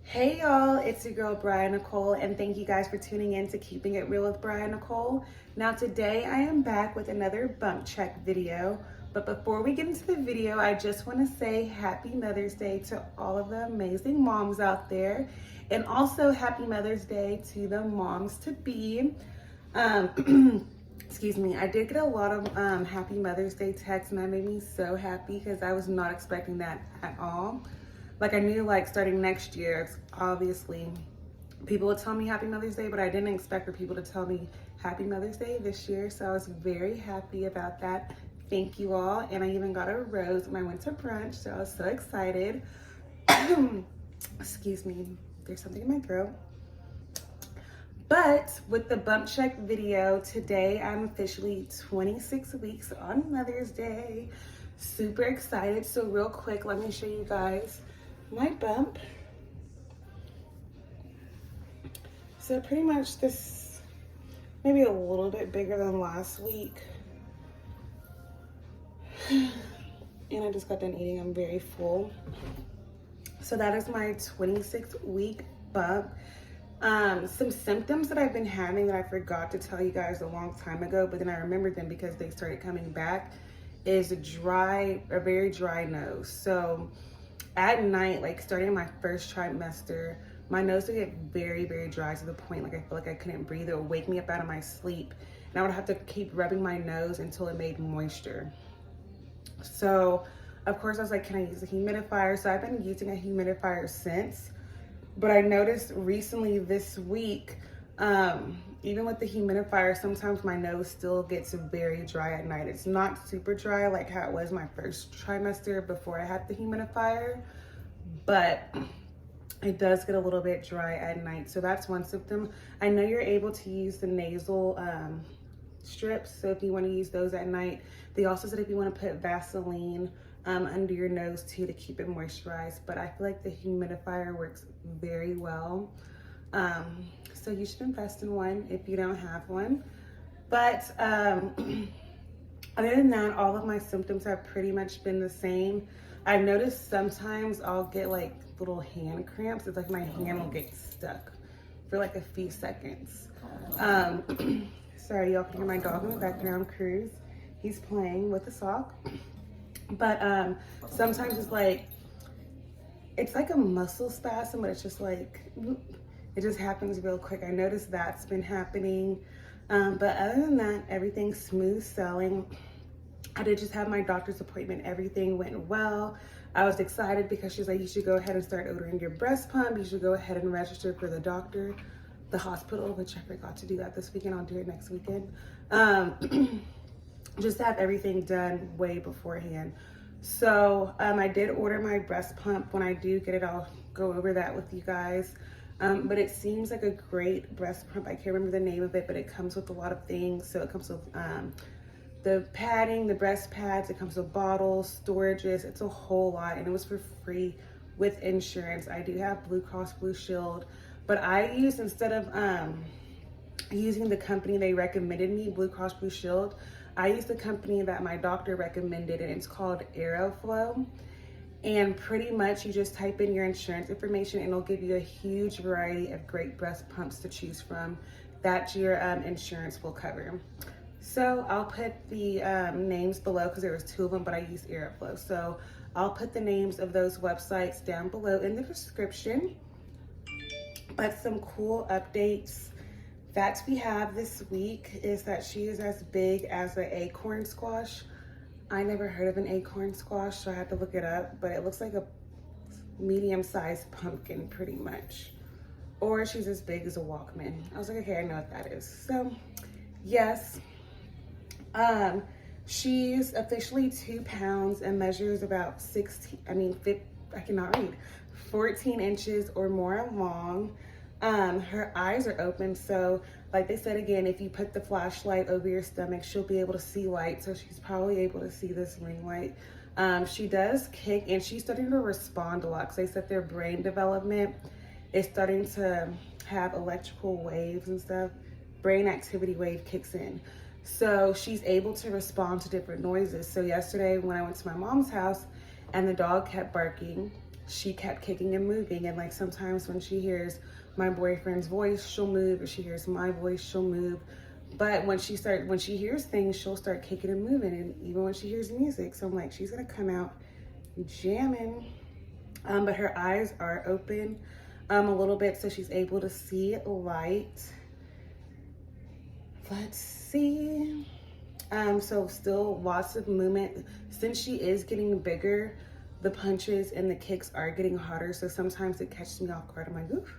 Hey y'all, it's your girl Bria Nicole, and thank you guys for tuning in to Keeping It Real with Bria Nicole. Now today I am back with another bump check video, but before we get into the video, I just want to say Happy Mother's Day to all of the amazing moms out there, and also Happy Mother's Day to the moms to be. Excuse me, I did get a lot of Happy Mother's Day texts, and that made me so happy because I was not expecting that at all. Like, I knew, like, starting next year, obviously people would tell me Happy Mother's Day, but I didn't expect for people to tell me Happy Mother's Day this year. So I was very happy about that. Thank you all. And I even got a rose when I went to brunch, so I was so excited. Excuse me, there's something in my throat. But with the bump check video, today I'm officially 26 weeks on Mother's Day. Super excited. So real quick, let me show you guys my bump. So pretty much this, maybe a little bit bigger than last week. And I just got done eating, I'm very full. So that is my 26-week bump. Some symptoms that I've been having that I forgot to tell you guys a long time ago, but then I remembered them because they started coming back, is a very dry nose. So at night, like starting my first trimester, my nose would get very, very dry to the point like I feel like I couldn't breathe. It would wake me up out of my sleep, and I would have to keep rubbing my nose until it made moisture. So of course I was like, can I use a humidifier? So I've been using a humidifier since, but I noticed recently this week, even with the humidifier, sometimes my nose still gets very dry at night. It's not super dry like how it was my first trimester before I had the humidifier, but it does get a little bit dry at night. So that's one symptom. I know you're able to use the nasal strips, so if you want to use those at night. They also said if you want to put Vaseline under your nose too to keep it moisturized, but I feel like the humidifier works very well. So you should invest in one if you don't have one. But other than that, all of my symptoms have pretty much been the same. I've noticed sometimes I'll get like little hand cramps. It's like my hand will get stuck for like a few seconds. Sorry, y'all can hear my dog in the background, Cruz. He's playing with the sock. But sometimes it's like a muscle spasm, but it's just like, it just happens real quick. I noticed that's been happening. But other than that, everything's smooth sailing. I did just have my doctor's appointment. Everything went well. I was excited because she's like, you should go ahead and start ordering your breast pump. You should go ahead and register for the hospital, which I forgot to do that this weekend. I'll do it next weekend. Just to have everything done way beforehand. So I did order my breast pump. When I do get it, I'll go over that with you guys. But it seems like a great breast pump. I can't remember the name of it, but it comes with a lot of things. So it comes with the padding, the breast pads, it comes with bottles, storages. It's a whole lot, and it was for free with insurance. I do have Blue Cross Blue Shield, but I used, instead of using the company they recommended me, Blue Cross Blue Shield, I used the company that my doctor recommended, and it's called Aeroflow. And pretty much you just type in your insurance information and it'll give you a huge variety of great breast pumps to choose from that your insurance will cover. So I'll put the names below because there was two of them, but I used Aeroflow. So I'll put the names of those websites down below in the description. But some cool updates that we have this week is that she is as big as an acorn squash. I never heard of an acorn squash, so I had to look it up, but it looks like a medium-sized pumpkin pretty much. Or she's as big as a Walkman. I was like, okay, I know what that is. So yes, she's officially 2 pounds and measures about 14 inches or more long. Her eyes are open, so like they said again, if you put the flashlight over your stomach, she'll be able to see light, so she's probably able to see this ring light. She does kick, and she's starting to respond a lot because they said their brain development is starting to have electrical waves and stuff. Brain activity wave kicks in, so she's able to respond to different noises. So yesterday when I went to my mom's house and the dog kept barking, she kept kicking and moving. And like sometimes when she hears my boyfriend's voice, she'll move. If she hears my voice, she'll move. But when she hears things, she'll start kicking and moving. And even when she hears music, so I'm like, she's gonna come out jamming. But her eyes are open a little bit, so she's able to see light. Let's see. So still lots of movement. Since she is getting bigger, the punches and the kicks are getting harder. So sometimes it catches me off guard. I'm like, oof,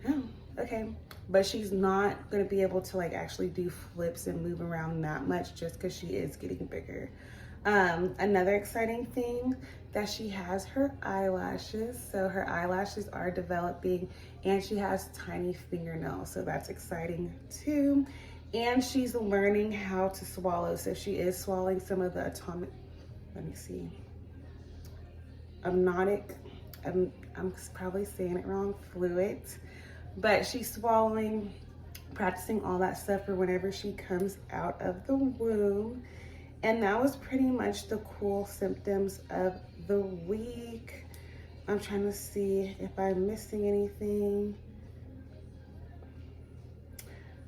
oh, okay. But she's not gonna be able to like actually do flips and move around that much just because she is getting bigger. Another exciting thing that she has her eyelashes. So her eyelashes are developing and she has tiny fingernails. So that's exciting too. And she's learning how to swallow. So she is swallowing some of the amniotic, I'm probably saying it wrong, fluid. But she's swallowing, practicing all that stuff for whenever she comes out of the womb. And that was pretty much the cool symptoms of the week. I'm trying to see if I'm missing anything.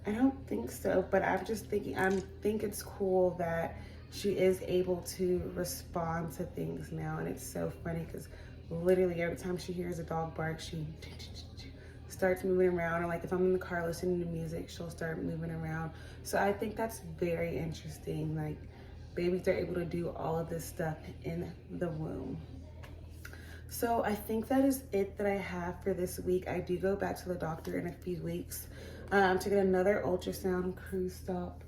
I don't think so, but I'm just thinking, I think it's cool that she is able to respond to things now. And it's so funny because literally every time she hears a dog bark, she starts moving around. Or like if I'm in the car listening to music, she'll start moving around. So I think that's very interesting. Like babies are able to do all of this stuff in the womb. So I think that is it that I have for this week. I do go back to the doctor in a few weeks to get another ultrasound crew stop.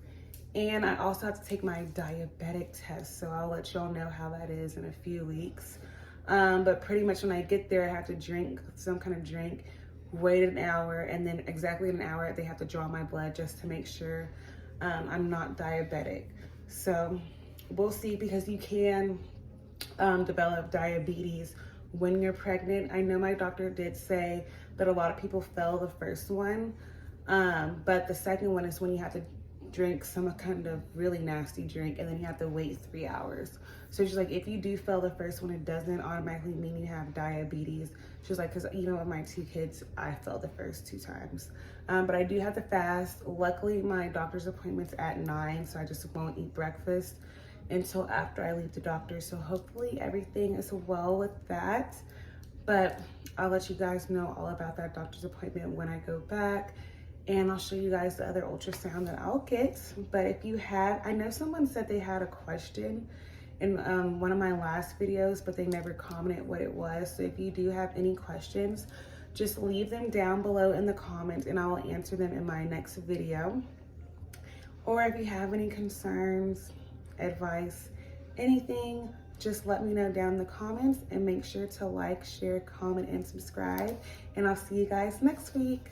And I also have to take my diabetic test. So I'll let y'all know how that is in a few weeks. But pretty much when I get there, I have to drink some kind of drink, wait an hour, and then exactly in an hour, they have to draw my blood just to make sure I'm not diabetic. So we'll see, because you can develop diabetes when you're pregnant. I know my doctor did say that a lot of people fail the first one, but the second one is when you have to drink some kind of really nasty drink and then you have to wait 3 hours. So she's like, if you do fail the first one, it doesn't automatically mean you have diabetes. She was like, because even with my 2 kids, I failed the first 2 times. But I do have to fast. Luckily, my doctor's appointment's at 9, so I just won't eat breakfast until after I leave the doctor. So hopefully everything is well with that. But I'll let you guys know all about that doctor's appointment when I go back. And I'll show you guys the other ultrasound that I'll get. But if you have, I know someone said they had a question in one of my last videos, but they never commented what it was. So if you do have any questions, just leave them down below in the comments and I will answer them in my next video. Or if you have any concerns, advice, anything, just let me know down in the comments, and make sure to like, share, comment, and subscribe. And I'll see you guys next week.